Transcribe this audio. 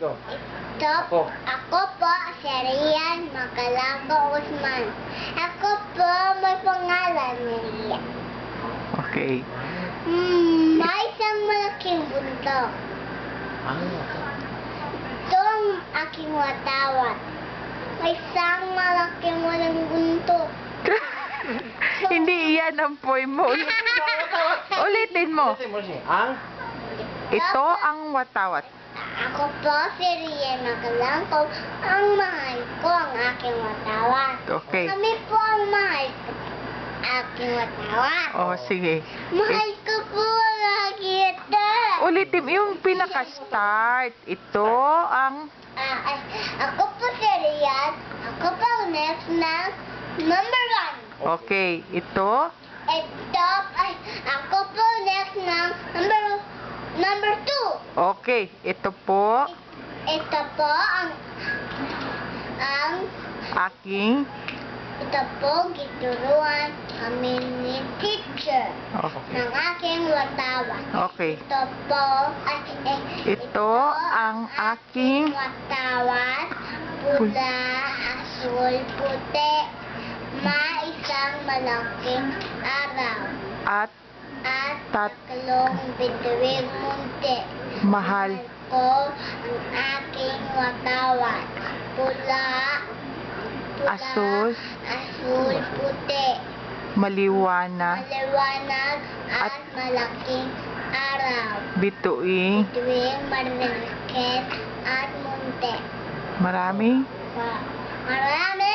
Ikaw. Ito, ako po, si Rian Magalangco Usman. Ako po, may pangalan niya. Okay. May isang malaking bundok. Ano? Ito ang aking watawat. May isang malaking walang bundok. Hindi yan ang poem mo. Ulitin mo. Ulitin mo siya. Ang? Ito ang watawat. Ako po, si Rian Magalangco. Ang mahal ko ang aking watawat. Okay. Kami po ang mahal ko aking watawat. Oh, sige. Mahal ko po ang aking watawat. Ulitin mo yung pinaka-start. Ito ang... Ako po si Rian. Ako po ang next ng number 1. Okay. Ito. Ito, ako po next ng number 2. Okay. Ito po. Ito po ang Aking... ito po gituruan kami ni teacher Okay. ng aking watawat. Okay. Ito po Ito ang aking... watawat, pula, asul, puti, isang malaking araw At at Tat- tatlong bituing munti. mahal. Ko ang aking watawat, pula, Asul. asul, puti, Maliwanag. maliwanag at malaking araw. Bituing. Tuwing marilit at munti. Marami. Marami